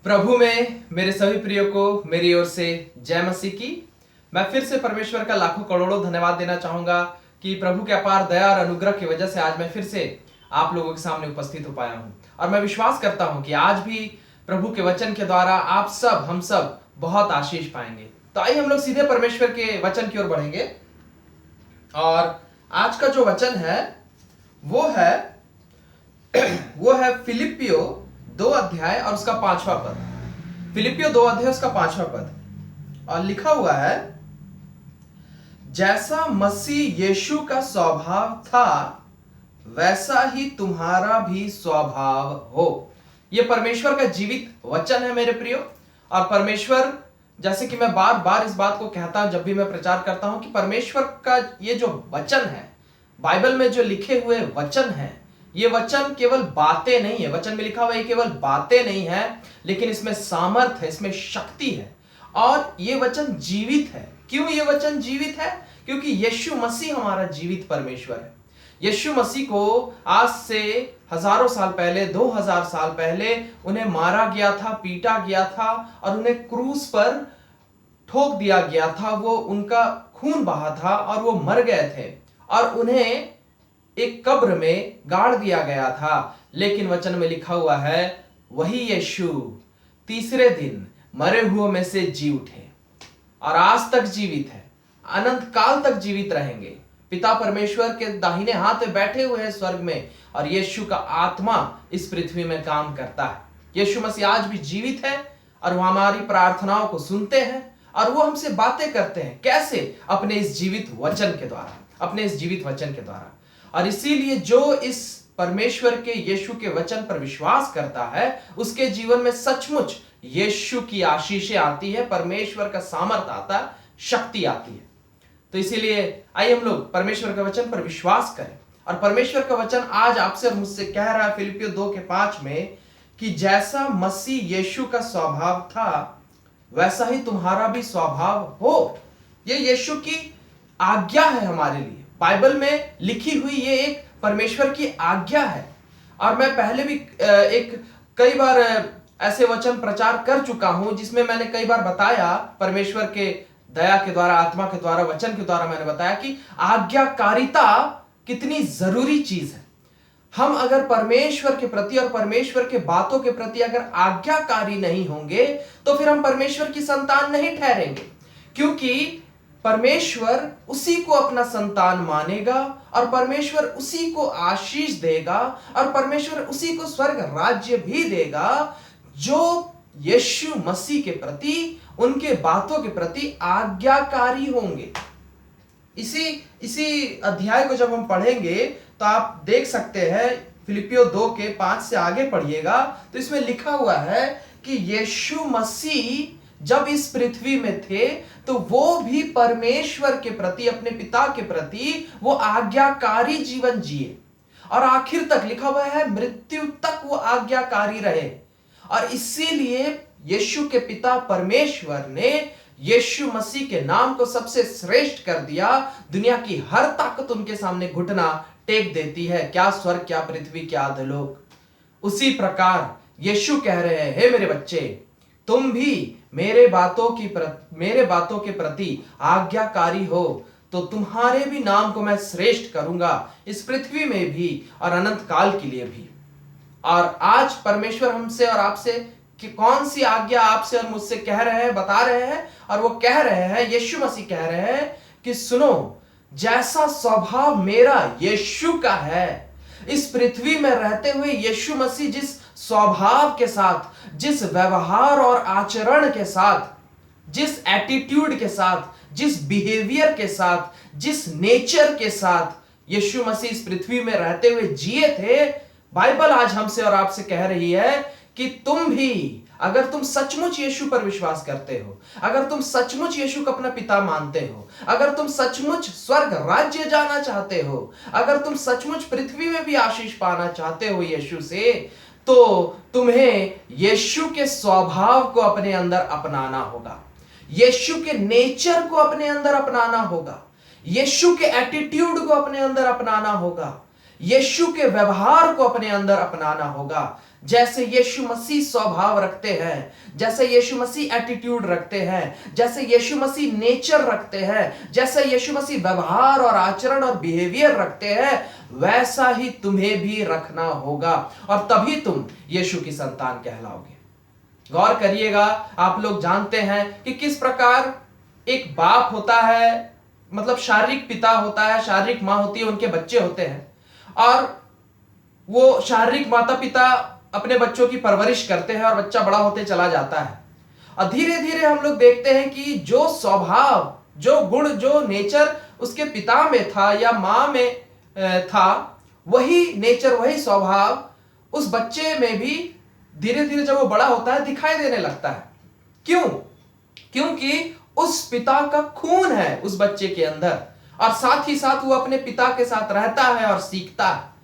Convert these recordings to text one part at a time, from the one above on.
प्रभु में मेरे सभी प्रियो को मेरी ओर से जय मसीह की। मैं फिर से परमेश्वर का लाखों करोड़ों धन्यवाद देना चाहूंगा कि प्रभु के अपार दया और अनुग्रह की वजह से आज मैं फिर से आप लोगों के सामने उपस्थित हो पाया हूं। और मैं विश्वास करता हूं कि आज भी प्रभु के वचन के द्वारा आप सब हम सब बहुत आशीष पाएंगे। तो आइए हम लोग सीधे परमेश्वर के वचन की ओर बढ़ेंगे। और आज का जो वचन है वो है फिलिपियो 2 अध्याय और उसका 5वां पद। फिलिपियो 2 अध्याय उसका 5वां पद और लिखा हुआ है, जैसा मसीह यीशु का स्वभाव था वैसा ही तुम्हारा भी स्वभाव हो। यह परमेश्वर का जीवित वचन है मेरे प्रियो। और परमेश्वर, जैसे कि मैं बार बार इस बात को कहता हूं जब भी मैं प्रचार करता हूं, कि परमेश्वर का ये जो वचन है, बाइबल में जो लिखे हुए वचन है, ये वचन केवल बातें नहीं है। वचन में लिखा हुआ है केवल बातें नहीं है, लेकिन इसमें सामर्थ है, इसमें शक्ति है और ये वचन जीवित है। क्यों ये वचन जीवित है? क्योंकि यीशु मसीह हमारा जीवित परमेश्वर है। यीशु मसीह को आज से हजारों साल पहले, 2000 साल पहले उन्हें मारा गया था, पीटा गया था और उन्हें क्रूस पर ठोक दिया गया था। वो उनका खून बहा था और वो मर गए थे और उन्हें एक कब्र में गाड़ दिया गया था। लेकिन वचन में लिखा हुआ है, वही यीशु तीसरे दिन मरे हुए में से जी उठे और आज तक जीवित है, अनंत काल तक जीवित रहेंगे। पिता परमेश्वर के दाहिने हाथ में बैठे हुए हैं स्वर्ग में और यीशु का आत्मा इस पृथ्वी में काम करता है। यीशु मसीह आज भी जीवित है और वो हमारी प्रार्थनाओं को सुनते हैं और वो हमसे बातें करते हैं। कैसे? अपने इस जीवित वचन के द्वारा, अपने इस जीवित वचन के द्वारा। और इसीलिए जो इस परमेश्वर के यीशु के वचन पर विश्वास करता है, उसके जीवन में सचमुच यीशु की आशीषें आती है, परमेश्वर का सामर्थ आता है, शक्ति आती है। तो इसीलिए आइए हम लोग परमेश्वर के वचन पर विश्वास करें। और परमेश्वर का वचन आज आपसे और मुझसे कह रहा है फिलिपियो 2 के 5 में कि जैसा मसीह यीशु का स्वभाव था वैसा ही तुम्हारा भी स्वभाव हो। ये यीशु की आज्ञा है हमारे लिए। बाइबल में लिखी हुई ये एक परमेश्वर की आज्ञा है। और मैं पहले भी कई बार ऐसे वचन प्रचार कर चुका हूं जिसमें मैंने कई बार बताया, परमेश्वर के दया के द्वारा, आत्मा के द्वारा, वचन के द्वारा मैंने बताया कि आज्ञाकारिता कितनी जरूरी चीज है। हम अगर परमेश्वर के प्रति और परमेश्वर के बातों के प्रति अगर आज्ञाकारी नहीं होंगे तो फिर हम परमेश्वर की संतान नहीं ठहरेंगे। क्योंकि परमेश्वर उसी को अपना संतान मानेगा और परमेश्वर उसी को आशीष देगा और परमेश्वर उसी को स्वर्ग राज्य भी देगा जो यीशु मसीह के प्रति, उनके बातों के प्रति आज्ञाकारी होंगे। इसी अध्याय को जब हम पढ़ेंगे तो आप देख सकते हैं, फिलिपियो 2 के 5 से आगे पढ़िएगा तो इसमें लिखा हुआ है कि यीशु मसीह जब इस पृथ्वी में थे तो वो भी परमेश्वर के प्रति, अपने पिता के प्रति वो आज्ञाकारी जीवन जिए और आखिर तक लिखा हुआ है मृत्यु तक वो आज्ञाकारी रहे। और इसीलिए यीशु के पिता परमेश्वर ने यीशु मसीह के नाम को सबसे श्रेष्ठ कर दिया। दुनिया की हर ताकत उनके सामने घुटना टेक देती है, क्या स्वर्ग, क्या पृथ्वी, क्या अधोलोक। उसी प्रकार यीशु कह रहे हैं, हे मेरे बच्चे, तुम भी मेरे बातों के प्रति आज्ञाकारी हो तो तुम्हारे भी नाम को मैं श्रेष्ठ करूंगा, इस पृथ्वी में भी और अनंत काल के लिए भी। और आज परमेश्वर हमसे और आपसे कि कौन सी आज्ञा आपसे और मुझसे कह रहे हैं, बता रहे हैं। और वो कह रहे हैं, यीशु मसीह कह रहे हैं कि सुनो, जैसा स्वभाव मेरा यीशु का है, इस पृथ्वी में रहते हुए यीशु मसीह जिस स्वभाव के साथ, जिस व्यवहार और आचरण के साथ, जिस एटीट्यूड के साथ, जिस बिहेवियर के साथ, जिस नेचर के साथ यीशु मसीह इस पृथ्वी में रहते हुए जिए थे, बाइबल आज हमसे और आपसे कह रही है कि तुम भी, अगर तुम सचमुच यीशु पर विश्वास करते हो, अगर तुम सचमुच यीशु को अपना पिता मानते हो, अगर तुम सचमुच स्वर्ग राज्य जाना चाहते हो, अगर तुम सचमुच पृथ्वी में भी आशीष पाना चाहते हो यीशु से, तो तुम्हें यीशु के स्वभाव को अपने अंदर अपनाना होगा, यीशु के नेचर को अपने अंदर अपनाना होगा, यीशु के एटीट्यूड को अपने अंदर अपनाना होगा, यीशु के व्यवहार को अपने अंदर अपनाना होगा। जैसे यीशु मसीह स्वभाव रखते हैं, जैसे यीशु मसीह एटीट्यूड रखते हैं, जैसे यीशु मसीह नेचर रखते हैं, जैसे यीशु मसीह व्यवहार और आचरण और बिहेवियर रखते हैं, वैसा ही तुम्हें भी रखना होगा और तभी तुम यीशु की संतान कहलाओगे। गौर करिएगा, आप लोग जानते हैं कि किस प्रकार एक बाप होता है, मतलब शारीरिक पिता होता है, शारीरिक मां होती है, उनके बच्चे होते हैं और वो शारीरिक माता पिता अपने बच्चों की परवरिश करते हैं और बच्चा बड़ा होते चला जाता है और धीरे धीरे हम लोग देखते हैं कि जो स्वभाव, जो गुण, जो नेचर उसके पिता में था या मां में था, वही नेचर, वही स्वभाव उस बच्चे में भी धीरे धीरे जब वो बड़ा होता है दिखाई देने लगता है। क्यों? क्योंकि उस पिता का खून है उस बच्चे के अंदर और साथ ही साथ वो अपने पिता के साथ रहता है और सीखता है।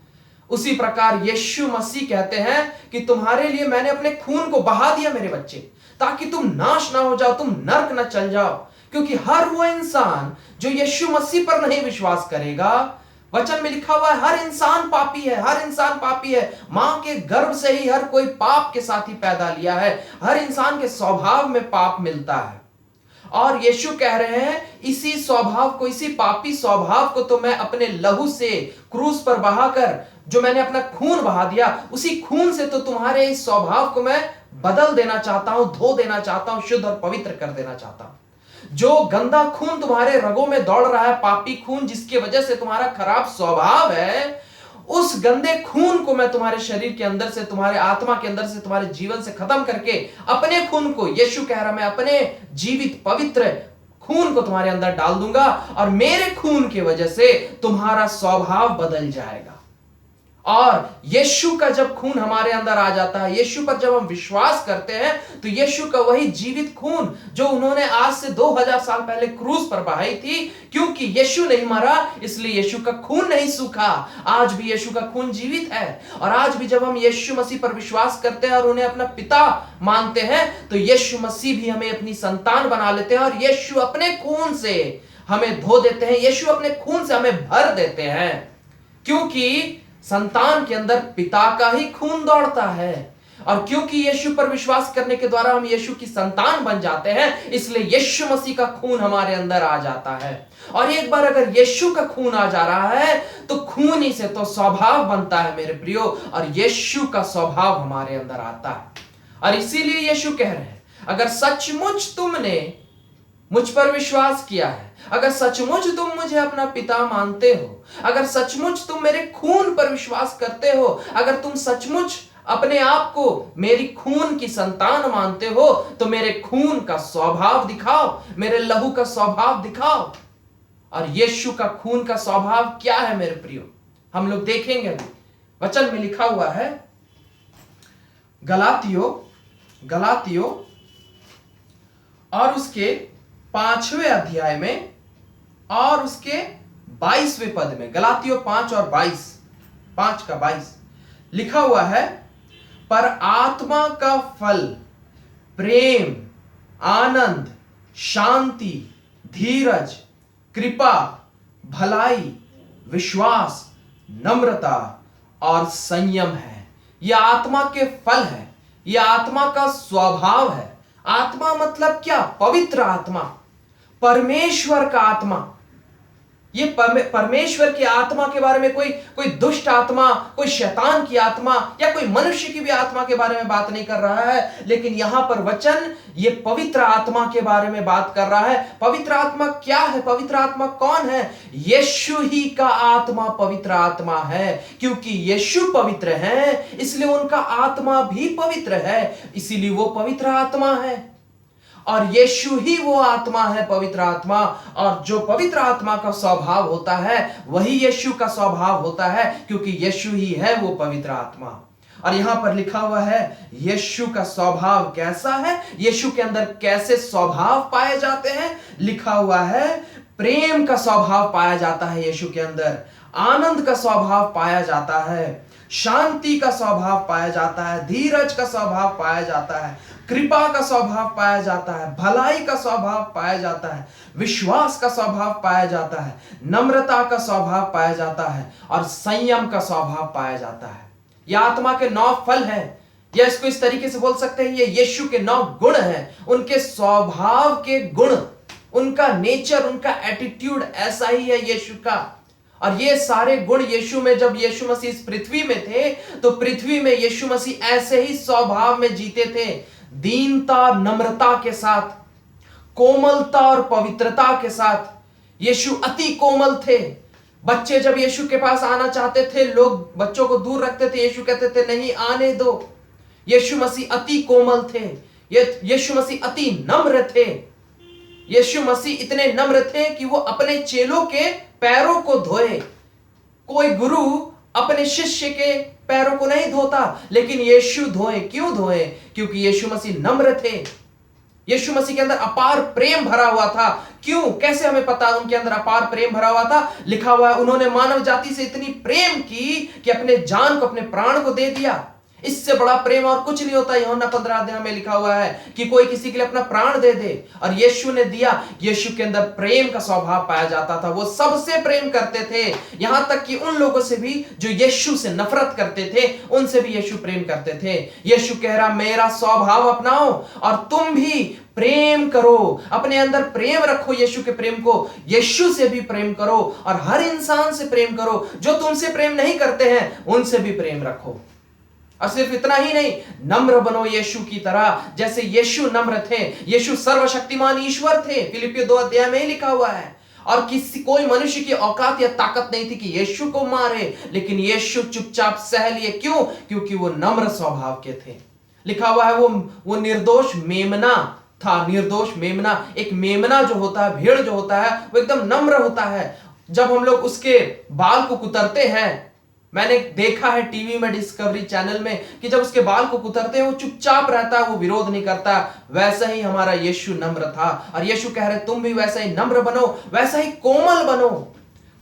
उसी प्रकार यीशु मसीह कहते हैं कि तुम्हारे लिए मैंने अपने खून को बहा दिया मेरे बच्चे, ताकि तुम नाश ना हो जाओ, तुम नर्क ना चल जाओ। क्योंकि हर वो इंसान जो यीशु मसीह पर नहीं विश्वास करेगा, वचन में लिखा हुआ है हर इंसान पापी है, हर इंसान पापी है। मां के गर्भ से ही हर कोई पाप के साथ ही पैदा लिया है। हर इंसान के स्वभाव में पाप मिलता है और यीशु कह रहे हैं इसी स्वभाव को, इसी पापी स्वभाव को तो मैं अपने लहू से क्रूस पर बहाकर, जो मैंने अपना खून बहा दिया, उसी खून से तो तुम्हारे इस स्वभाव को मैं बदल देना चाहता हूं, धो देना चाहता हूं, शुद्ध और पवित्र कर देना चाहता हूं। जो गंदा खून तुम्हारे रगों में दौड़ रहा है, पापी खून जिसकी वजह से तुम्हारा खराब स्वभाव है, उस गंदे खून को मैं तुम्हारे शरीर के अंदर से, तुम्हारे आत्मा के अंदर से, तुम्हारे जीवन से खत्म करके अपने खून को, यीशु कह रहा मैं अपने जीवित पवित्र खून को तुम्हारे अंदर डाल दूंगा और मेरे खून की वजह से तुम्हारा स्वभाव बदल जाएगा। और यीशु का जब खून हमारे अंदर आ जाता है, यीशु पर जब हम विश्वास करते हैं, तो यीशु का वही जीवित खून जो उन्होंने आज से 2000 साल पहले क्रूस पर बहाई थी, क्योंकि यीशु नहीं मरा इसलिए यीशु का खून नहीं सूखा। आज भी यीशु का खून जीवित है और आज भी जब हम यीशु मसीह पर विश्वास करते हैं और उन्हें अपना पिता मानते हैं, तो यीशु मसीह भी हमें अपनी संतान बना लेते हैं और यीशु अपने खून से हमें धो देते हैं, यीशु अपने खून से हमें भर देते हैं। क्योंकि संतान के अंदर पिता का ही खून दौड़ता है और क्योंकि यीशु पर विश्वास करने के द्वारा हम यीशु की संतान बन जाते हैं, इसलिए यीशु मसीह का खून हमारे अंदर आ जाता है। और एक बार अगर यीशु का खून आ जा रहा है तो खून ही से तो स्वभाव बनता है मेरे प्रियो, और यीशु का स्वभाव हमारे अंदर आता है। और इसीलिए यीशु कह रहे हैं अगर सचमुच तुमने मुझ पर विश्वास किया है, अगर सचमुच तुम मुझे अपना पिता मानते हो, अगर सचमुच तुम मेरे खून पर विश्वास करते हो, अगर तुम सचमुच अपने आप को मेरी खून की संतान मानते हो, तो मेरे खून का स्वभाव दिखाओ, मेरे लहू का स्वभाव दिखाओ। और यीशु का खून का स्वभाव क्या है मेरे प्रियो, हम लोग देखेंगे अभी। वचन में लिखा हुआ है गलातियों और उसके 5वें अध्याय में और उसके 22वें पद में, गलातियों 5 और 22, 5 का 22 लिखा हुआ है, पर आत्मा का फल प्रेम, आनंद, शांति, धीरज, कृपा, भलाई, विश्वास, नम्रता और संयम है। यह आत्मा के फल है, यह आत्मा का स्वभाव है। आत्मा मतलब क्या? पवित्र आत्मा, परमेश्वर का आत्मा। ये परमेश्वर की आत्मा के बारे में कोई दुष्ट आत्मा, कोई शैतान की आत्मा या कोई मनुष्य की भी आत्मा के बारे में बात नहीं कर रहा है, लेकिन यहां पर वचन ये पवित्र आत्मा के बारे में बात कर रहा है। पवित्र आत्मा क्या है? पवित्र आत्मा कौन है? यीशु ही का आत्मा पवित्र आत्मा है। क्योंकि यीशु पवित्र है इसलिए उनका आत्मा भी पवित्र है, इसीलिए वो पवित्र आत्मा है। और यीशु ही वो आत्मा है, पवित्र आत्मा, और जो पवित्र आत्मा का स्वभाव होता है वही यीशु का स्वभाव होता है, क्योंकि यीशु ही है वो पवित्र आत्मा। और यहां पर लिखा हुआ है यीशु का स्वभाव कैसा है, यीशु के अंदर कैसे स्वभाव पाए जाते हैं। लिखा हुआ है प्रेम का स्वभाव पाया जाता है यीशु के अंदर, आनंद का स्वभाव पाया जाता है, शांति का स्वभाव पाया जाता है, धीरज का स्वभाव पाया जाता है, कृपा का स्वभाव पाया जाता है, भलाई का स्वभाव पाया जाता है, विश्वास का स्वभाव पाया जाता है, नम्रता का स्वभाव पाया जाता है और संयम का स्वभाव पाया जाता है। यह आत्मा के 9 फल हैं या इसको इस तरीके से बोल सकते हैं, ये यीशु के 9 गुण हैं, उनके स्वभाव के गुण, उनका नेचर, उनका एटीट्यूड ऐसा ही है यीशु का। और ये सारे गुण यीशु में, जब यीशु मसीह इस पृथ्वी में थे तो पृथ्वी में यीशु मसीह ऐसे ही स्वभाव में जीते थे, दीनता, नम्रता के साथ, कोमलता और पवित्रता के साथ। यीशु अति कोमल थे। बच्चे जब यीशु के पास आना चाहते थे, लोग बच्चों को दूर रखते थे, यीशु कहते थे नहीं, आने दो। यीशु मसीह अति कोमल थे, यीशु मसीह अति नम्र थे। यीशु मसीह इतने नम्र थे कि वो अपने चेलों के पैरों को धोए। कोई गुरु अपने शिष्य के पैरों को नहीं धोता, लेकिन यीशु धोए। क्यों धोए? क्योंकि यीशु मसीह नम्र थे। यीशु मसीह के अंदर अपार प्रेम भरा हुआ था। क्यों? कैसे हमें पता उनके अंदर अपार प्रेम भरा हुआ था? लिखा हुआ है, उन्होंने मानव जाति से इतनी प्रेम की कि अपने जान को, अपने प्राण को दे दिया। इससे बड़ा प्रेम और कुछ नहीं होता। यूहन्ना 15 अध्याय में लिखा हुआ है कि कोई किसी के लिए अपना प्राण दे दे, और यीशु ने दिया। यीशु के अंदर प्रेम का स्वभाव पाया जाता था। वो सबसे प्रेम करते थे, यहां तक कि उन लोगों से भी जो यीशु से नफरत करते थे, उनसे भी यीशु प्रेम करते थे। यीशु कह रहा, मेरा स्वभाव अपनाओ और तुम भी प्रेम करो, अपने अंदर प्रेम रखो, यीशु के प्रेम को। यीशु से भी प्रेम करो और हर इंसान से प्रेम करो। जो तुमसे प्रेम नहीं करते हैं उनसे भी प्रेम रखो। और सिर्फ इतना ही नहीं, नम्र बनो यीशु की तरह, जैसे यीशु नम्र थे। यीशु सर्वशक्तिमान ईश्वर थे, फिलिपियों 2 अध्याय में ही लिखा हुआ है। और कोई मनुष्य की औकात या ताकत नहीं थी कि यीशु को मारे, लेकिन यीशु चुपचाप सह लिए। क्यों? क्योंकि वो नम्र स्वभाव के थे। लिखा हुआ है वो निर्दोष मेमना था। निर्दोष मेमना, एक मेमना जो होता है, भेड़ जो होता है, वो एकदम नम्र होता है। जब हम लोग उसके बाल को कुतरते हैं, मैंने देखा है टीवी में, डिस्कवरी चैनल में, कि जब उसके बाल को कुतरते हैं वो चुपचाप रहता है, वो विरोध नहीं करता। वैसा ही हमारा यीशु नम्र था। और यीशु कह रहे तुम भी वैसा ही नम्र बनो, वैसा ही कोमल बनो,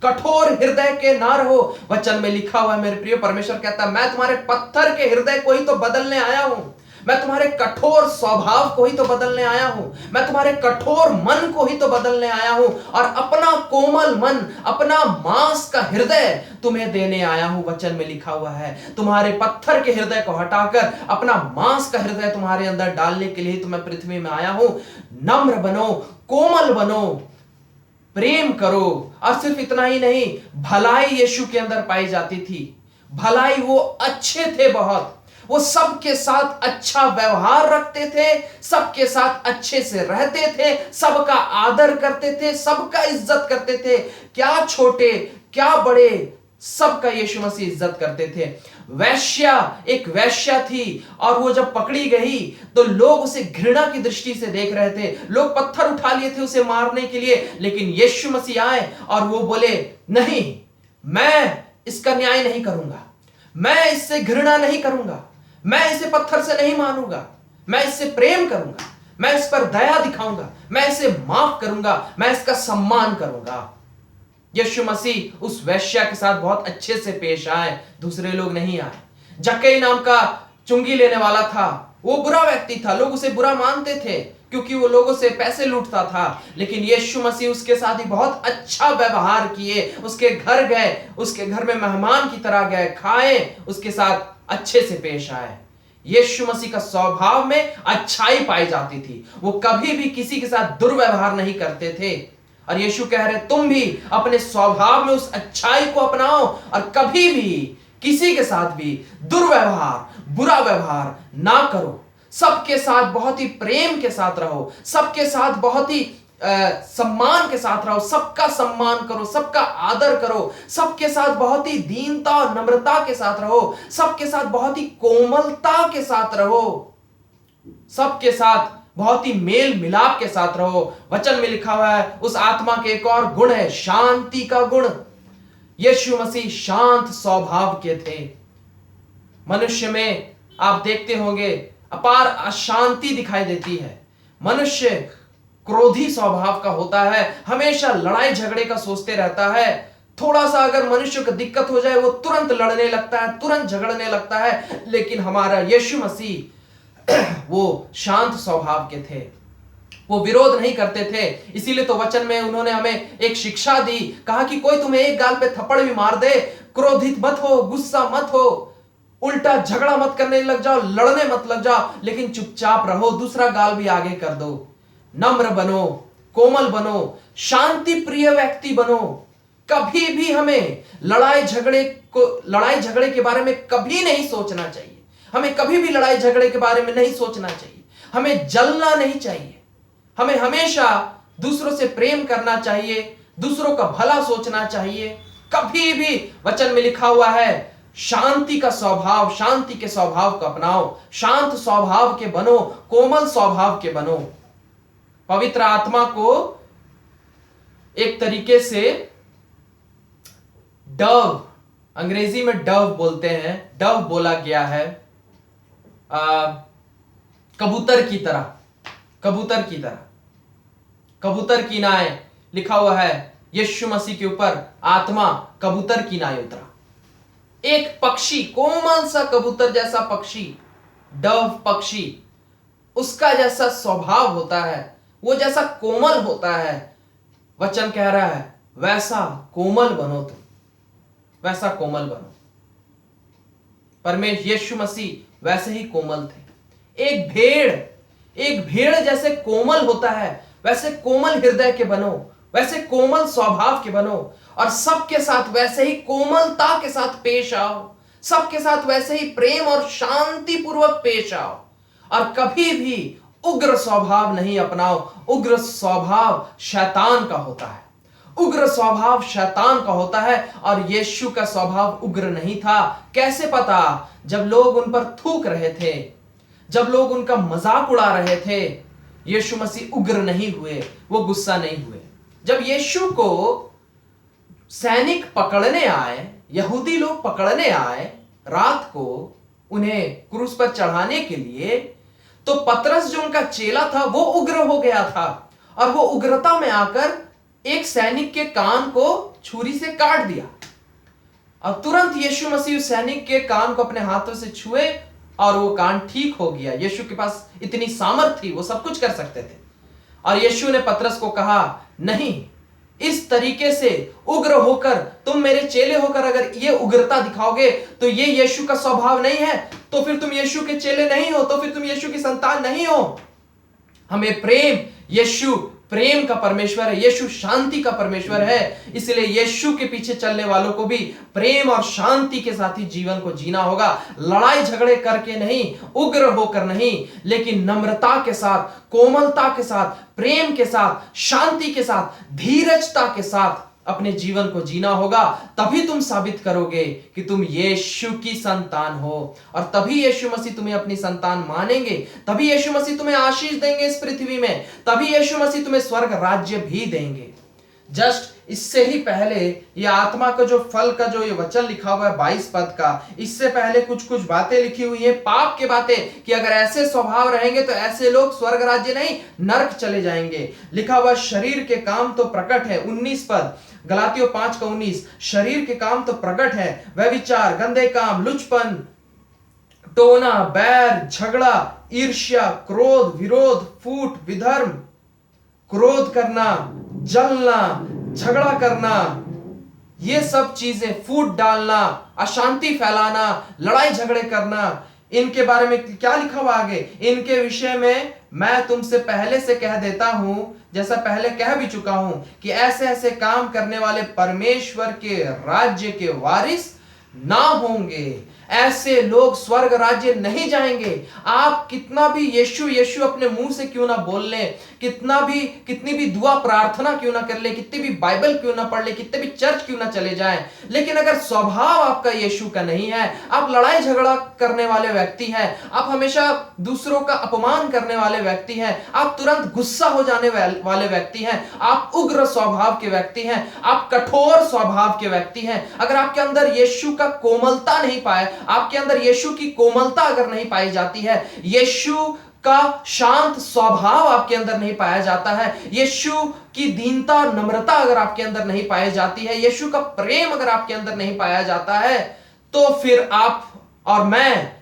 कठोर हृदय के ना रहो। वचन में लिखा हुआ है मेरे प्रिय, परमेश्वर कहता है मैं तुम्हारे पत्थर के हृदय को ही तो बदलने आया हूं, मैं तुम्हारे कठोर स्वभाव को ही तो बदलने आया हूं, मैं तुम्हारे कठोर मन को ही तो बदलने आया हूं, और अपना कोमल मन, अपना मांस का हृदय तुम्हें देने आया हूं। वचन में लिखा हुआ है तुम्हारे पत्थर के हृदय को हटाकर अपना मांस का हृदय तुम्हारे अंदर डालने के लिए तुम्हें पृथ्वी में आया हूं। नम्र बनो, कोमल बनो, प्रेम करो। और सिर्फ इतना ही नहीं, भलाई यीशु के अंदर पाई जाती थी। भलाई, वो अच्छे थे बहुत, वो सबके साथ अच्छा व्यवहार रखते थे, सबके साथ अच्छे से रहते थे, सबका आदर करते थे, सबका इज्जत करते थे। क्या छोटे क्या बड़े, सबका यीशु मसीह इज्जत करते थे। वैश्या, एक वैश्या थी, और वो जब पकड़ी गई तो लोग उसे घृणा की दृष्टि से देख रहे थे। लोग पत्थर उठा लिए थे उसे मारने के लिए, लेकिन यीशु मसीह आए और वो बोले नहीं, मैं इसका न्याय नहीं करूंगा, मैं इससे घृणा नहीं करूंगा, मैं इसे पत्थर से नहीं मानूंगा, मैं इससे प्रेम करूंगा, मैं इस पर दया दिखाऊंगा, मैं इसे माफ करूंगा, मैं इसका सम्मान करूंगा। यीशु मसीह उस वैश्या के साथ बहुत अच्छे से पेश आए, दूसरे लोग नहीं आए। जक्कई नाम का चुंगी लेने वाला था, वो बुरा व्यक्ति था, लोग उसे बुरा मानते थे क्योंकि वो लोगों से पैसे लूटता था, लेकिन यीशु मसीह उसके साथ ही बहुत अच्छा व्यवहार किए। उसके घर गए, उसके घर में मेहमान की तरह गए, खाए, उसके साथ अच्छे से पेश आए। यीशु मसीह का स्वभाव में अच्छाई पाई जाती थी, वो कभी भी किसी के साथ दुर्व्यवहार नहीं करते थे। और यीशु कह रहे तुम भी अपने स्वभाव में उस अच्छाई को अपनाओ और कभी भी किसी के साथ भी दुर्व्यवहार, बुरा व्यवहार ना करो। सबके साथ बहुत ही प्रेम के साथ रहो, सबके साथ बहुत ही सम्मान के साथ रहो, सबका सम्मान करो, सबका आदर करो, सबके साथ बहुत ही दीनता और नम्रता के साथ रहो, सबके साथ बहुत ही कोमलता के साथ रहो, सबके साथ बहुत ही मेल मिलाप के साथ रहो। वचन में लिखा हुआ है उस आत्मा के एक और गुण है, शांति का गुण। यीशु मसीह शांत स्वभाव के थे। मनुष्य में आप देखते होंगे अपार अशांति दिखाई देती है। मनुष्य क्रोधी स्वभाव का होता है, हमेशा लड़ाई झगड़े का सोचते रहता है। थोड़ा सा अगर मनुष्य को दिक्कत हो जाए वो तुरंत लड़ने लगता है, तुरंत झगड़ने लगता है। लेकिन हमारा यीशु मसीह वो शांत स्वभाव के थे, वो विरोध नहीं करते थे। इसीलिए तो वचन में उन्होंने हमें एक शिक्षा दी, कहा कि कोई तुम्हें एक गाल पे थप्पड़ भी मार दे, क्रोधित मत हो, गुस्सा मत हो, उल्टा झगड़ा मत करने लग जाओ, लड़ने मत लग जाओ, लेकिन चुपचाप रहो, दूसरा गाल भी आगे कर दो। नम्र बनो, कोमल बनो, शांति प्रिय व्यक्ति बनो। कभी भी हमें लड़ाई झगड़े के बारे में कभी नहीं सोचना चाहिए। हमें कभी भी लड़ाई झगड़े के बारे में नहीं सोचना चाहिए। हमें जलना नहीं चाहिए। हमें हमेशा दूसरों से प्रेम करना चाहिए, दूसरों का भला सोचना चाहिए। कभी भी वचन में लिखा हुआ है, शांति का स्वभाव, शांति के स्वभाव को अपनाओ, शांत स्वभाव के बनो, कोमल स्वभाव के बनो। पवित्र आत्मा को एक तरीके से डव, अंग्रेजी में डव बोलते हैं, डव बोला गया है कबूतर की तरह। कबूतर की तरह, कबूतर की नाय लिखा हुआ है, यीशु मसीह के ऊपर आत्मा कबूतर की नाय उतरा। एक पक्षी, कोमल सा कबूतर जैसा पक्षी, डव पक्षी, उसका जैसा स्वभाव होता है, वो जैसा कोमल होता है, वचन कह रहा है वैसा कोमल बनो तुम, वैसा कोमल बनो। परमेश्वर यीशु मसीह वैसे ही कोमल थे। एक भेड़ जैसे कोमल होता है, वैसे कोमल हृदय के बनो, वैसे कोमल स्वभाव के बनो, और सबके साथ वैसे ही कोमलता के साथ पेश आओ, सबके साथ वैसे ही प्रेम और शांति पूर्वक पेश आओ। और कभी भी उग्र स्वभाव नहीं अपनाओ। उग्र स्वभाव शैतान का होता है, उग्र स्वभाव शैतान का होता है। और यीशु का स्वभाव उग्र नहीं था। कैसे पता? जब लोग उन पर थूक रहे थे, जब लोग उनका मजाक उड़ा रहे थे, यीशु मसीह उग्र नहीं हुए, वो गुस्सा नहीं हुए। जब यीशु को सैनिक पकड़ने आए, यहूदी लोग पकड़ने आए रात को उन्हें क्रूस पर चढ़ाने के लिए, तो पतरस जो उनका चेला था वो उग्र हो गया था, और वो उग्रता में आकर एक सैनिक के कान को छुरी से काट दिया। और तुरंत यीशु मसीह उस सैनिक के कान को अपने हाथों से छुए और वो कान ठीक हो गया। यीशु के पास इतनी सामर्थ थी, वो सब कुछ कर सकते थे। और यीशु ने पतरस को कहा, नहीं, इस तरीके से उग्र होकर, तुम मेरे चेले होकर अगर ये उग्रता दिखाओगे तो ये यीशु का स्वभाव नहीं है, तो फिर तुम यीशु के चेले नहीं हो, तो फिर तुम यीशु की संतान नहीं हो। हमें प्रेम, यीशु प्रेम का परमेश्वर है, यीशु शांति का परमेश्वर है। इसलिए यीशु के पीछे चलने वालों को भी प्रेम और शांति के साथ ही जीवन को जीना होगा। लड़ाई झगड़े करके नहीं, उग्र होकर नहीं, लेकिन नम्रता के साथ, कोमलता के साथ, प्रेम के साथ, शांति के साथ, धीरजता के साथ अपने जीवन को जीना होगा। तभी तुम साबित करोगे कि तुम यीशु की संतान हो, और तभी यीशु मसीह तुम्हें अपनी संतान मानेंगे, तभी यीशु मसीह तुम्हें आशीष देंगे इस पृथ्वी में, तभी यीशु मसीह तुम्हें स्वर्ग राज्य भी देंगे। जस्ट इससे ही पहले ये आत्मा का जो फल का जो ये वचन लिखा हुआ है 22 पद का, इससे पहले कुछ कुछ बातें लिखी हुई है, पाप के बातें, कि अगर ऐसे स्वभाव रहेंगे तो ऐसे लोग स्वर्ग राज्य नहीं नरक चले जाएंगे। लिखा हुआ शरीर के काम तो प्रकट है, 19 पद गलातियों 5 का 19, शरीर के काम तो प्रकट है, व्यभिचार, गंदे काम, लुचपन, टोना, बैर, झगड़ा, ईर्ष्या, क्रोध, विरोध, फूट, विधर्म, क्रोध करना, जलना, झगड़ा करना, ये सब चीजें, फूट डालना, अशांति फैलाना, लड़ाई झगड़े करना, इनके बारे में क्या लिखा हुआ आगे? इनके विषय में मैं तुमसे पहले से कह देता हूं, जैसा पहले कह भी चुका हूं, कि ऐसे ऐसे काम करने वाले परमेश्वर के राज्य के वारिस ना होंगे। ऐसे लोग स्वर्ग राज्य नहीं जाएंगे। आप कितना भी यीशु यीशु अपने मुंह से क्यों ना बोल लें, कितनी भी दुआ प्रार्थना क्यों ना कर ले, कितनी भी बाइबल क्यों ना पढ़ ले, कितने भी चर्च क्यों ना चले जाएं, लेकिन अगर स्वभाव आपका यीशु का नहीं है, आप लड़ाई झगड़ा करने वाले व्यक्ति हैं, आप हमेशा दूसरों का अपमान करने वाले व्यक्ति हैं, आप तुरंत गुस्सा हो जाने वाले व्यक्ति हैं, आप उग्र स्वभाव के व्यक्ति हैं, आप कठोर स्वभाव के व्यक्ति हैं, अगर आपके अंदर यीशु का कोमलता नहीं पाए, आपके अंदर यीशु की कोमलता अगर नहीं पाई जाती है, यीशु का शांत स्वभाव आपके अंदर नहीं पाया जाता है, यीशु की दीनता और नम्रता अगर आपके अंदर नहीं पाई जाती है, यीशु का प्रेम अगर आपके अंदर नहीं पाया जाता है, तो फिर आप और मैं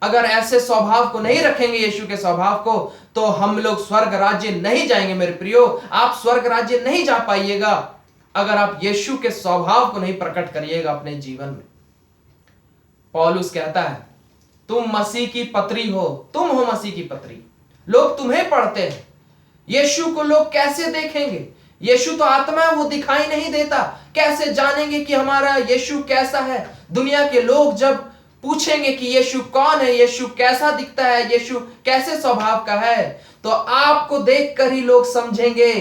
अगर ऐसे स्वभाव को नहीं रखेंगे, यीशु के स्वभाव को, तो हम लोग स्वर्ग राज्य नहीं जाएंगे। मेरे प्रियो, आप स्वर्ग राज्य नहीं जा पाइएगा अगर आप यीशु के स्वभाव को नहीं प्रकट करिएगा अपने जीवन में। पौलुस कहता है तुम मसीह की पत्री हो, तुम हो मसीह की पत्री। लोग तुम्हें पढ़ते हैं। यीशु को लोग कैसे देखेंगे? यीशु तो आत्मा है, वो दिखाई नहीं देता। कैसे जानेंगे कि हमारा यीशु कैसा है? दुनिया के लोग जब पूछेंगे कि यीशु कौन है, यीशु कैसा दिखता है, यीशु कैसे स्वभाव का है, तो आपको देखकर ही लोग समझेंगे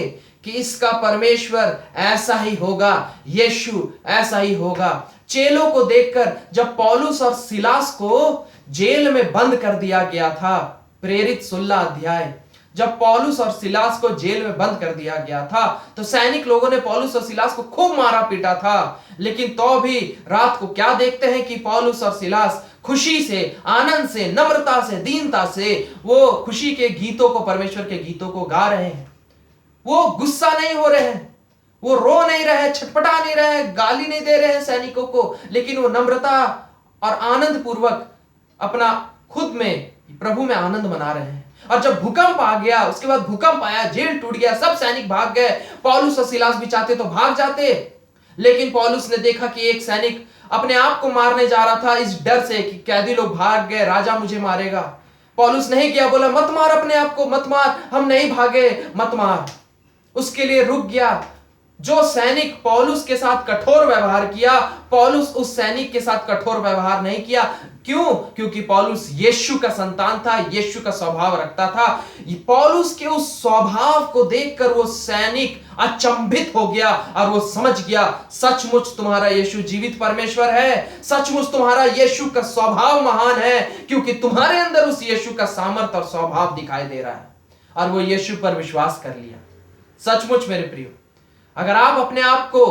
कि इसका परमेश्वर ऐसा ही होगा, यीशु ऐसा ही होगा। चेलों को देखकर जब पौलुस और सिलास को जेल में बंद कर दिया गया था, प्रेरित 16 अध्याय, जब पौलुस और सिलास को जेल में बंद कर दिया गया था तो सैनिक लोगों ने पौलुस और सिलास को खूब मारा पीटा था, लेकिन तो भी रात को क्या देखते हैं कि पौलुस और सिलास खुशी से, आनंद से, नम्रता से, दीनता से वो खुशी के गीतों को, परमेश्वर के गीतों को गा रहे हैं। वो गुस्सा नहीं हो रहे हैं, वो रो नहीं रहे, छटपटा नहीं रहे, गाली नहीं दे रहे हैं सैनिकों को, लेकिन वो नम्रता और आनंद पूर्वक अपना खुद में प्रभु में आनंद मना रहे हैं। और जब भूकंप आ गया, उसके बाद भूकंप आया, जेल टूट गया, सब सैनिक भाग गए। पौलुस और सिलास भी चाहते तो भाग जाते, लेकिन पौलुस ने देखा कि एक सैनिक अपने आप को मारने जा रहा था इस डर से कि कैदी लोग भाग गए, राजा मुझे मारेगा। पौलुस नहीं किया, बोला मत मार अपने आप को, मत मार, हम नहीं भागे, मत मार। उसके लिए रुक गया। जो सैनिक पौलुस के साथ कठोर व्यवहार किया, पौलुस उस सैनिक के साथ कठोर व्यवहार नहीं किया। क्यों? क्योंकि पौलुस यीशु का संतान था, यीशु का स्वभाव रखता था। पौलुस के उस स्वभाव को देखकर वो सैनिक अचंभित हो गया और वो समझ गया, सचमुच तुम्हारा यीशु जीवित परमेश्वर है, सचमुच तुम्हारा यीशु का स्वभाव महान है, क्योंकि तुम्हारे अंदर उस यीशु का सामर्थ और स्वभाव दिखाई दे रहा है। और वो यीशु पर विश्वास कर लिया। सचमुच मेरे प्रियो, अगर आप अपने आप को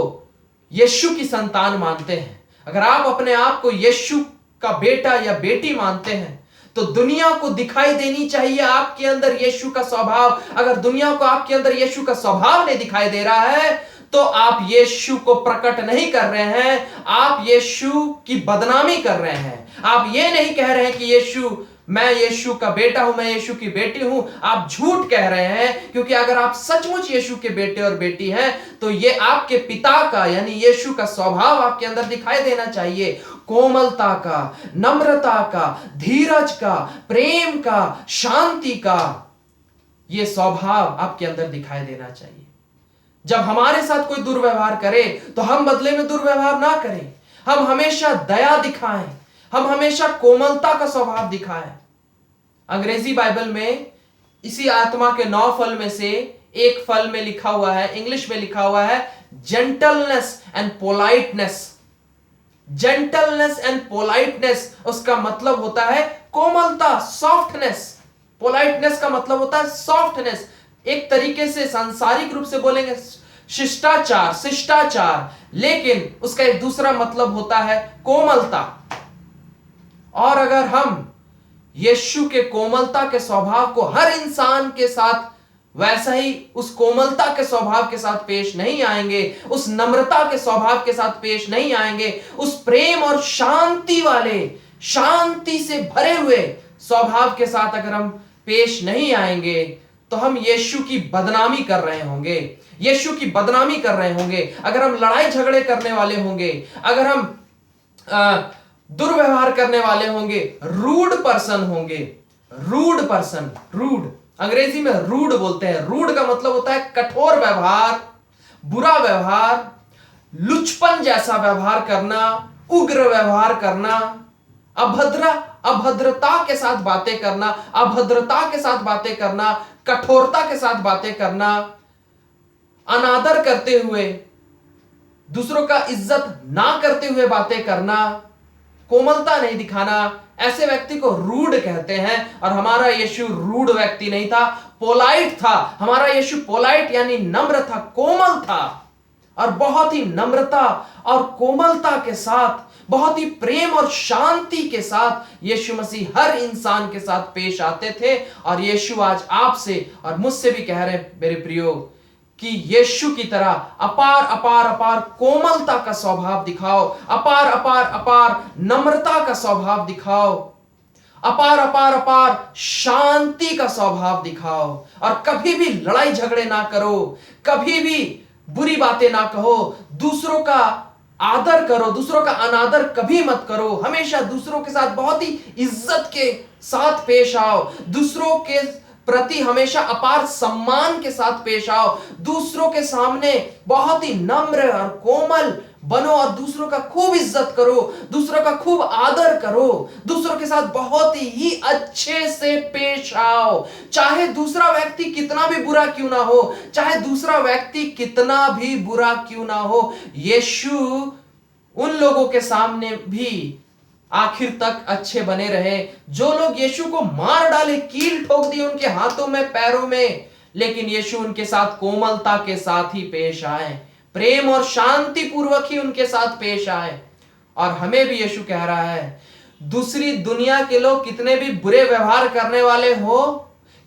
यीशु की संतान मानते हैं, अगर आप अपने आप को यीशु का बेटा या बेटी मानते हैं, तो दुनिया को दिखाई देनी चाहिए आपके अंदर यीशु का स्वभाव। अगर दुनिया को आपके अंदर यीशु का स्वभाव नहीं दिखाई दे रहा है, तो आप यीशु को प्रकट नहीं कर रहे हैं, आप यीशु की बदनामी कर रहे हैं। आप ये नहीं कह रहे हैं कि यीशु, मैं यीशु का बेटा हूं, मैं यीशु की बेटी हूं। आप झूठ कह रहे हैं, क्योंकि अगर आप सचमुच यीशु के बेटे और बेटी हैं, तो ये आपके पिता का यानी यीशु का स्वभाव आपके अंदर दिखाई देना चाहिए। कोमलता का, नम्रता का, धीरज का, प्रेम का, शांति का, ये स्वभाव आपके अंदर दिखाई देना चाहिए। जब हमारे साथ कोई दुर्व्यवहार करे तो हम बदले में दुर्व्यवहार ना करें, हम हमेशा दया दिखाएं, हम हमेशा कोमलता का स्वभाव दिखाएं। अंग्रेजी बाइबल में इसी आत्मा के 9 फल में से एक फल में लिखा हुआ है, इंग्लिश में लिखा हुआ है gentleness and politeness. Gentleness and politeness, उसका मतलब होता है कोमलता, सॉफ्टनेस। पोलाइटनेस का मतलब होता है सॉफ्टनेस। एक तरीके से सांसारिक रूप से बोलेंगे शिष्टाचार, शिष्टाचार, लेकिन उसका एक दूसरा मतलब होता है कोमलता। और अगर हम यीशु के कोमलता के स्वभाव को हर इंसान के साथ वैसा ही उस कोमलता के स्वभाव के साथ पेश नहीं आएंगे, उस नम्रता के स्वभाव के साथ पेश नहीं आएंगे, उस प्रेम और शांति वाले, शांति से भरे हुए स्वभाव के साथ अगर हम पेश नहीं आएंगे, तो हम यीशु की बदनामी कर रहे होंगे, यीशु की बदनामी कर रहे होंगे। अगर हम लड़ाई झगड़े करने वाले होंगे, अगर हम दुर्व्यवहार करने वाले होंगे, रूड पर्सन होंगे। रूड पर्सन, रूड अंग्रेजी में रूड बोलते हैं। रूड का मतलब होता है कठोर व्यवहार, बुरा व्यवहार, लुचपन जैसा व्यवहार करना, उग्र व्यवहार करना, अभद्रता के साथ बातें करना, अभद्रता के साथ बातें करना, कठोरता के साथ बातें करना, अनादर करते हुए, दूसरों का इज्जत ना करते हुए बातें करना, कोमलता नहीं दिखाना, ऐसे व्यक्ति को रूड कहते हैं। और हमारा यीशु रूड व्यक्ति नहीं था, पोलाइट था। हमारा यीशु पोलाइट यानी नम्र था, कोमल था, और बहुत ही नम्रता और कोमलता के साथ, बहुत ही प्रेम और शांति के साथ यीशु मसीह हर इंसान के साथ पेश आते थे। और यीशु आज आपसे और मुझसे भी कह रहे हैं मेरे प्रियो, कि यीशु की तरह अपार अपार अपार कोमलता का स्वभाव दिखाओ, अपार अपार अपार नम्रता का स्वभाव दिखाओ, अपार अपार अपार शांति का स्वभाव दिखाओ, और कभी भी लड़ाई झगड़े ना करो, कभी भी बुरी बातें ना कहो, दूसरों का आदर करो, दूसरों का अनादर कभी मत करो। हमेशा दूसरों के साथ बहुत ही इज्जत के साथ पेश आओ। दूसरों के प्रति हमेशा अपार सम्मान के साथ पेश आओ। दूसरों के सामने बहुत ही नम्र और कोमल बनो और दूसरों का खूब इज्जत करो, दूसरों का खूब आदर करो, दूसरों के साथ बहुत ही अच्छे से पेश आओ। चाहे दूसरा व्यक्ति कितना भी बुरा क्यों ना हो, चाहे दूसरा व्यक्ति कितना भी बुरा क्यों ना हो, यीशु उन लोगों के सामने भी आखिर तक अच्छे बने रहे। जो लोग यीशु को मार डाले, कील ठोक दी उनके हाथों में पैरों में, लेकिन यीशु उनके साथ कोमलता के साथ ही पेश आए, प्रेम और शांति पूर्वक ही उनके साथ पेश आए। और हमें भी यीशु कह रहा है, दूसरी दुनिया के लोग कितने भी बुरे व्यवहार करने वाले हो,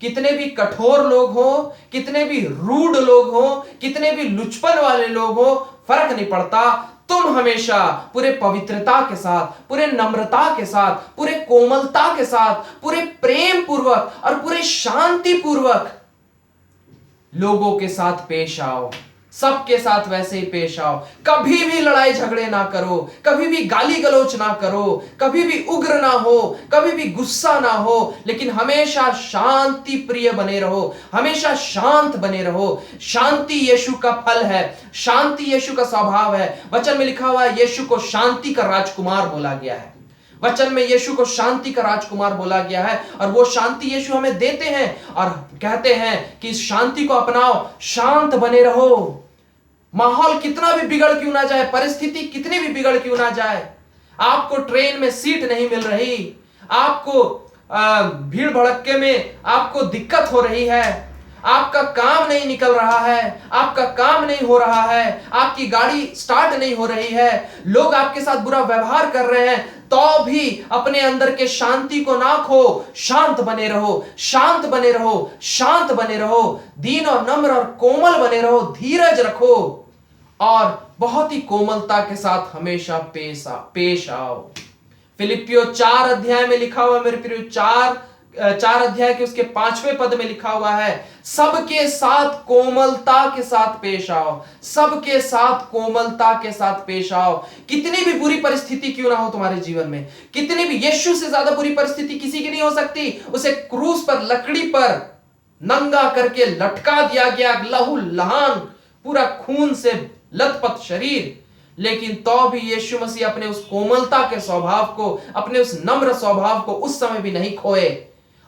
कितने भी कठोर लोग हो, कितने भी रूड लोग हो, कितने भी लुचपन वाले लोग हो, फर्क नहीं पड़ता। तुम हमेशा पूरे पवित्रता के साथ, पूरे नम्रता के साथ, पूरे कोमलता के साथ, पूरे प्रेम पूर्वक और पूरे शांति पूर्वक लोगों के साथ पेश आओ। सबके साथ वैसे ही पेश आओ। कभी भी लड़ाई झगड़े ना करो, कभी भी गाली गलौच ना करो, कभी भी उग्र ना हो, कभी भी गुस्सा ना हो, लेकिन हमेशा शांति प्रिय बने रहो, हमेशा शांत बने रहो। शांति यीशु का फल है, शांति यीशु का स्वभाव है। वचन में लिखा हुआ है, यीशु को शांति का राजकुमार बोला गया है। वचन में यीशु को शांति का राजकुमार बोला गया है और वो शांति यीशु हमें देते हैं और कहते हैं कि इस शांति को अपनाओ, शांत बने रहो। माहौल कितना भी बिगड़ क्यों ना जाए, परिस्थिति कितनी भी बिगड़ क्यों ना जाए, आपको ट्रेन में सीट नहीं मिल रही, आपको भीड़ भड़क्के में आपको दिक्कत हो रही है, आपका काम नहीं निकल रहा है, आपका काम नहीं हो रहा है, आपकी गाड़ी स्टार्ट नहीं हो रही है, लोग आपके साथ बुरा व्यवहार कर रहे हैं, तो भी अपने अंदर के शांति को ना खो, शांत बने रहो, शांत बने रहो, शांत बने रहो, दीन और नम्र और कोमल बने रहो, धीरज रखो और बहुत ही कोमलता के साथ हमेशा पेश आओ। फिलिपियो 4 अध्याय में लिखा हुआ, मेरे प्रिय, 4 अध्याय के उसके 5वें पद में लिखा हुआ है, सबके साथ कोमलता के साथ पेश आओ, सबके साथ कोमलता के साथ पेश आओ। कितनी भी बुरी परिस्थिति क्यों ना हो तुम्हारे जीवन में, कितनी भी, यीशु से ज्यादा बुरी परिस्थिति किसी की नहीं हो सकती। उसे क्रूस पर, लकड़ी पर नंगा करके लटका दिया गया, लहू लहान, पूरा खून से लथपथ शरीर, लेकिन तो भी यीशु मसीह अपने उस कोमलता के स्वभाव को, अपने उस नम्र स्वभाव को उस समय भी नहीं खोए।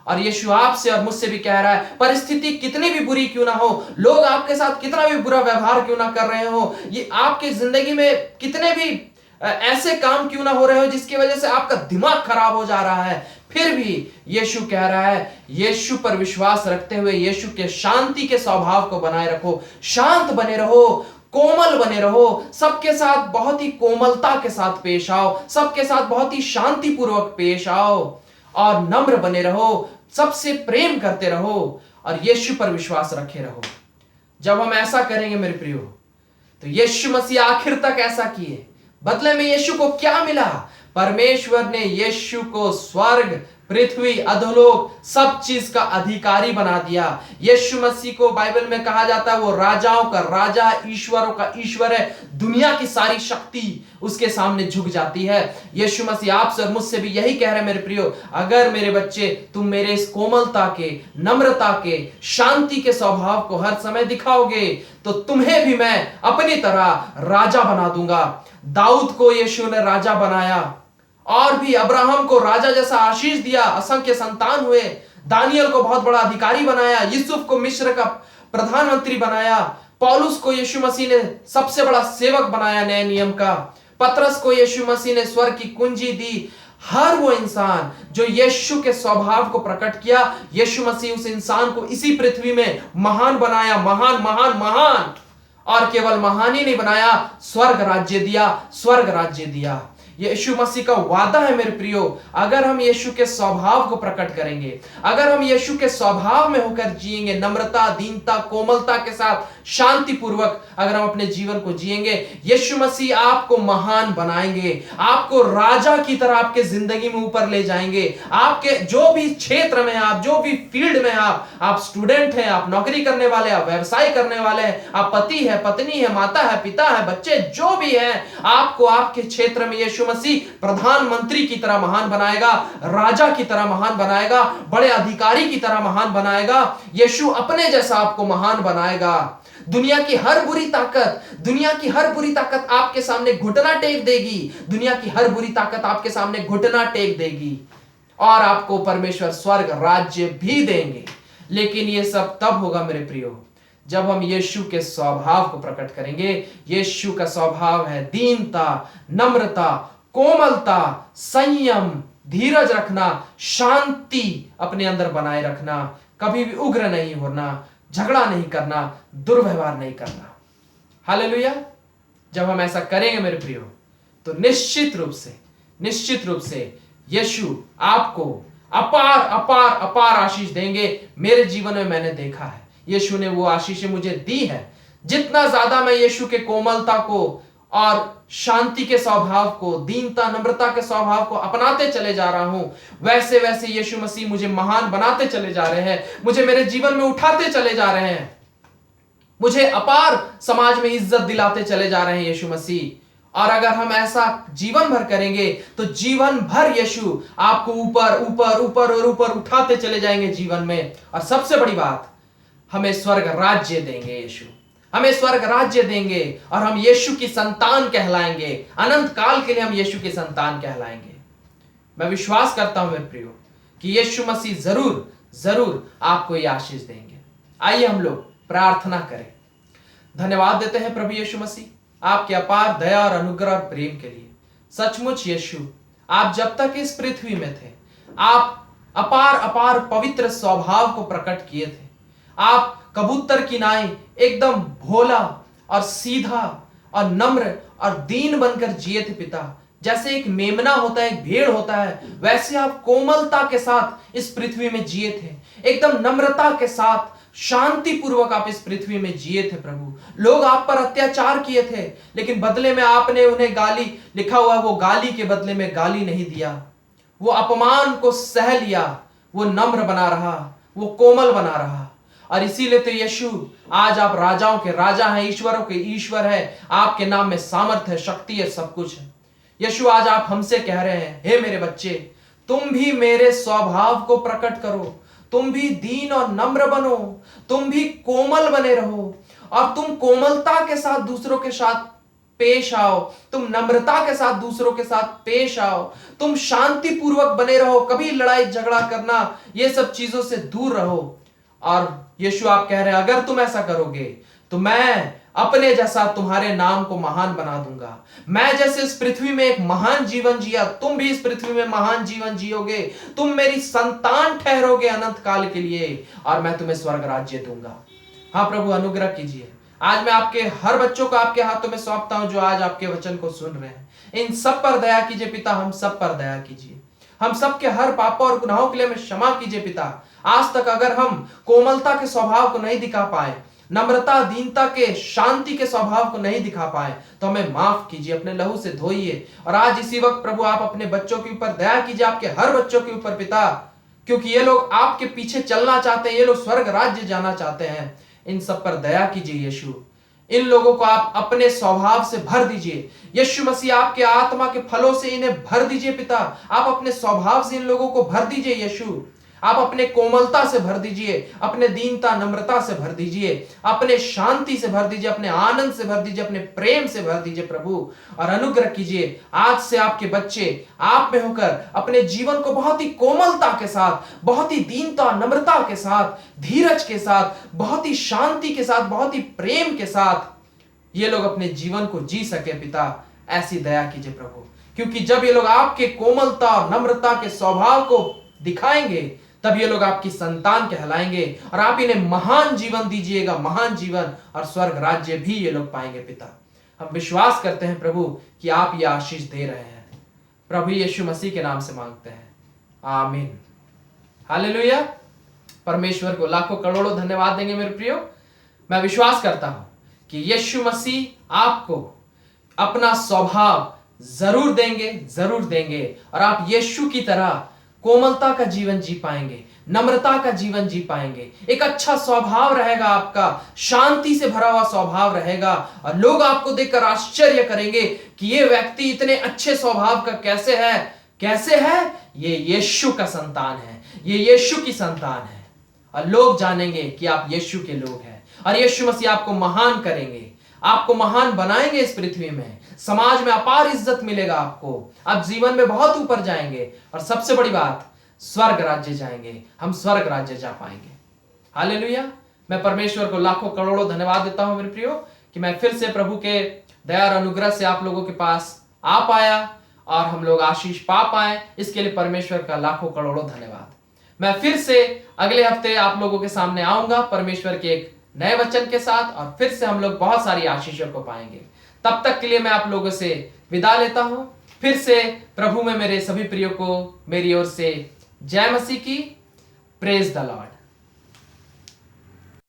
और यीशु आपसे और मुझसे भी कह रहा है, परिस्थिति कितनी भी बुरी क्यों ना हो, लोग आपके साथ कितना भी बुरा व्यवहार क्यों ना कर रहे हो, ये आपकी जिंदगी में कितने भी ऐसे काम क्यों ना हो रहे हो जिसकी वजह से आपका दिमाग खराब हो जा रहा है, फिर भी यीशु कह रहा है, यीशु पर विश्वास रखते हुए यीशु के शांति के स्वभाव को बनाए रखो, शांत बने रहो, कोमल बने रहो, सबके साथ बहुत ही कोमलता के साथ पेश आओ, सबके साथ बहुत ही शांतिपूर्वक पेश आओ और नम्र बने रहो, सबसे प्रेम करते रहो और यीशु पर विश्वास रखे रहो। जब हम ऐसा करेंगे मेरे प्रियो, तो यीशु मसीह आखिर तक ऐसा किए। बदले में यीशु को क्या मिला? परमेश्वर ने यीशु को स्वर्ग, पृथ्वी, अधोलोक, सब चीज का अधिकारी बना दिया। यीशु मसीह को बाइबल में कहा जाता है, वो राजाओं का राजा, ईश्वरों का ईश्वर है। दुनिया की सारी शक्ति उसके सामने झुक जाती है। यीशु मसीह आपसे और मुझसे भी यही कह रहे हैं मेरे प्रियो, अगर मेरे बच्चे तुम मेरे इस कोमलता के, नम्रता के, शांति के स्वभाव को हर समय दिखाओगे, तो तुम्हें भी मैं अपनी तरह राजा बना दूंगा। दाऊद को यीशु ने राजा बनाया और भी अब्राहम को राजा जैसा आशीष दिया, असंख्य संतान हुए। दानियल को बहुत बड़ा अधिकारी बनाया, यूसुफ को मिस्र का प्रधानमंत्री बनाया, पौलुस को यीशु मसीह ने सबसे बड़ा सेवक बनाया नए नियम का, पतरस को यीशु मसीह ने स्वर्ग की कुंजी दी। हर वो इंसान जो यीशु के स्वभाव को प्रकट किया, यीशु मसीह उस इंसान को इसी पृथ्वी में महान बनाया, महान महान महान। और केवल महान ही नहीं बनाया, स्वर्ग राज्य दिया, स्वर्ग राज्य दिया। यीशु मसीह का वादा है मेरे प्रियो, अगर हम यीशु के स्वभाव को प्रकट करेंगे, अगर हम यीशु के स्वभाव में होकर जिएंगे, नम्रता, दीनता, कोमलता के साथ, शांति पूर्वक अगर हम अपने जीवन को जिएंगे, यीशु मसीह आपको महान बनाएंगे, आपको राजा की तरह आपके जिंदगी में ऊपर ले जाएंगे। आपके जो भी क्षेत्र में आप, जो भी फील्ड में आप स्टूडेंट हैं, आप नौकरी करने वाले, आप व्यवसाय करने वाले हैं, आप पति है, पत्नी है, माता है, पिता है, बच्चे जो भी हैं, आपको आपके क्षेत्र में यीशु मसीह प्रधानमंत्री की तरह महान बनाएगा, राजा की तरह महान बनाएगा, बड़े अधिकारी की तरह महान बनाएगा। यीशु अपने जैसा आपको महान बनाएगा। दुनिया की हर बुरी ताकत आपके सामने घुटना टेक देगी, दुनिया की हर बुरी ताकत आपके सामने घुटना टेक देगी, और आपको परमेश्वर स्वर्ग राज्य भी देंगे। लेकिन ये सब तब होगा मेरे प्रियो, जब हम यीशु के स्वभाव को प्रकट करेंगे। यीशु का स्वभाव है दीनता, नम्रता, कोमलता, संयम, धीरज रखना, शांति अपने अंदर बनाए रखना, कभी भी उग्र नहीं होना, झगड़ा नहीं करना, दुर्व्यवहार नहीं करना। हालेलुया। जब हम ऐसा करेंगे मेरे प्रियो, तो निश्चित रूप से यीशु आपको अपार अपार अपार आशीष देंगे। मेरे जीवन में मैंने देखा है, यीशु ने वो आशीष मुझे दी है। जितना ज्यादा मैं यीशु के कोमलता को और शांति के स्वभाव को, दीनता, नम्रता के स्वभाव को अपनाते चले जा रहा हूं, वैसे वैसे यीशु मसीह मुझे महान बनाते चले जा रहे हैं, मुझे मेरे जीवन में उठाते चले जा रहे हैं, मुझे अपार समाज में इज्जत दिलाते चले जा रहे हैं यीशु मसीह। और अगर हम ऐसा जीवन भर करेंगे, तो जीवन भर यीशु आपको ऊपर ऊपर ऊपर और ऊपर उठाते चले जाएंगे जीवन में। और सबसे बड़ी बात, हमें स्वर्ग राज्य देंगे यीशु, हमें स्वर्ग राज्य देंगे, और हम यीशु की संतान कहलाएंगे। अनंत काल के लिए हम यीशु की संतान कहलाएंगे। मैं विश्वास करता हूं मेरे प्रियो कि यीशु मसीह जरूर जरूर आपको यह आशीष देंगे। आइए हम लोग प्रार्थना करें। धन्यवाद देते हैं प्रभु यीशु मसीह आपके अपार दया और अनुग्रह और प्रेम के लिए। सचमुच यीशु, आप जब तक इस पृथ्वी में थे, आप अपार अपार पवित्र स्वभाव को प्रकट किए थे। आप कबूतर की नाई एकदम भोला और सीधा और नम्र और दीन बनकर जिए थे पिता। जैसे एक मेमना होता है, एक भेड़ होता है, वैसे आप कोमलता के साथ इस पृथ्वी में जिए थे। एकदम नम्रता के साथ, शांति पूर्वक आप इस पृथ्वी में जिए थे प्रभु। लोग आप पर अत्याचार किए थे, लेकिन बदले में आपने उन्हें गाली, लिखा हुआ वो गाली के बदले में गाली नहीं दिया, वो अपमान को सह लिया, वो नम्र बना रहा, वो कोमल बना रहा। और इसीलिए तो यीशु, आज आप राजाओं के राजा हैं, ईश्वरों के ईश्वर है, आपके नाम में सामर्थ है, शक्ति है, सब कुछ है। यीशु, आज आप हमसे कह रहे हैं, हे मेरे बच्चे, तुम भी मेरे स्वभाव को प्रकट करो, तुम भी दीन और नम्र बनो, तुम भी कोमल बने रहो, और तुम कोमलता के साथ दूसरों के साथ पेश आओ, तुम नम्रता के साथ दूसरों के साथ पेश आओ, तुम शांति पूर्वक बने रहो, कभी लड़ाई झगड़ा करना, ये सब चीजों से दूर रहो। और यीशु आप कह रहे हैं, अगर तुम ऐसा करोगे तो मैं अपने जैसा तुम्हारे नाम को महान बना दूंगा। मैं जैसे इस पृथ्वी में एक महान जीवन जिया, तुम भी इस पृथ्वी में महान जीवन जियोगे, तुम मेरी संतान ठहरोगे अनंत काल के लिए, और मैं तुम्हें स्वर्ग राज्य दूंगा। हाँ प्रभु, अनुग्रह कीजिए। आज मैं आपके हर बच्चों को आपके हाथों में सौंपता हूं, जो आज आपके वचन को सुन रहे हैं। इन सब पर दया कीजिए पिता, हम सब पर दया कीजिए। हम सबके हर पापों और गुनाहों के लिए हमें क्षमा कीजिए पिता। आज तक अगर हम कोमलता के स्वभाव को नहीं दिखा पाए, नम्रता, दीनता के, शांति के स्वभाव को नहीं दिखा पाए, तो हमें माफ कीजिए, अपने लहू से धोइए। और आज इसी वक्त प्रभु आप अपने बच्चों के ऊपर दया कीजिए, आपके हर बच्चों के ऊपर पिता, क्योंकि ये लोग आपके पीछे चलना चाहते हैं, ये लोग स्वर्ग राज्य जाना चाहते हैं। इन सब पर दया कीजिए यीशु। इन लोगों को आप अपने स्वभाव से भर दीजिए यीशु मसीह, आपके आत्मा के फलों से इन्हें भर दीजिए पिता। आप अपने स्वभाव से इन लोगों को भर दीजिए यीशु। आप अपने कोमलता से भर दीजिए, अपने दीनता, नम्रता से भर दीजिए, अपने शांति से भर दीजिए, अपने आनंद से भर दीजिए, अपने प्रेम से भर दीजिए प्रभु। और अनुग्रह कीजिए, आज से आपके बच्चे आप में होकर अपने जीवन को बहुत ही कोमलता के साथ, बहुत ही दीनता, नम्रता के साथ, धीरज के साथ, बहुत ही शांति के साथ, बहुत ही प्रेम के साथ ये लोग अपने जीवन को जी सके पिता। ऐसी दया कीजिए प्रभु, क्योंकि जब ये लोग आपके कोमलता और नम्रता के स्वभाव को दिखाएंगे, तब ये लोग आपकी संतान कहलाएंगे, और आप इन्हें महान जीवन दीजिएगा, महान जीवन, और स्वर्ग राज्य भी ये लोग पाएंगे पिता। हम विश्वास करते हैं प्रभु कि आप ये आशीष दे रहे हैं। प्रभु यीशु मसीह के नाम से मांगते हैं, आमीन। हालेलुया। परमेश्वर को लाखों करोड़ों धन्यवाद देंगे मेरे प्रियो। मैं विश्वास करता हूं कि यीशु मसीह आपको अपना स्वभाव जरूर देंगे और आप यीशु की तरह कोमलता का जीवन जी पाएंगे, नम्रता का जीवन जी पाएंगे। एक अच्छा स्वभाव रहेगा आपका, शांति से भरा हुआ स्वभाव रहेगा और लोग आपको देखकर आश्चर्य करेंगे कि ये व्यक्ति इतने अच्छे स्वभाव का कैसे है। ये यीशु का संतान है, ये यीशु की संतान है। और लोग जानेंगे कि आप यीशु के लोग हैं और यीशु मसीह आपको महान करेंगे, आपको महान बनाएंगे इस पृथ्वी में। समाज में अपार इज्जत मिलेगा आपको, आप जीवन में बहुत ऊपर जाएंगे और सबसे बड़ी बात, स्वर्ग राज्य जाएंगे, हम स्वर्ग राज्य जा पाएंगे। हालेलुया। मैं परमेश्वर को लाखों करोड़ों धन्यवाद देता हूं मेरे प्रियो कि मैं फिर से प्रभु के दया और अनुग्रह से आप लोगों के पास आ पाया और हम लोग आशीष पा पाए। इसके लिए परमेश्वर का लाखों करोड़ों धन्यवाद। मैं फिर से अगले हफ्ते आप लोगों के सामने आऊंगा परमेश्वर के एक नए वचन के साथ और फिर से हम लोग बहुत सारी आशीषों को पाएंगे। तब तक के लिए मैं आप लोगों से विदा लेता हूं। फिर से प्रभु में मेरे सभी प्रियो को मेरी ओर से जय मसीह की। Praise the Lord.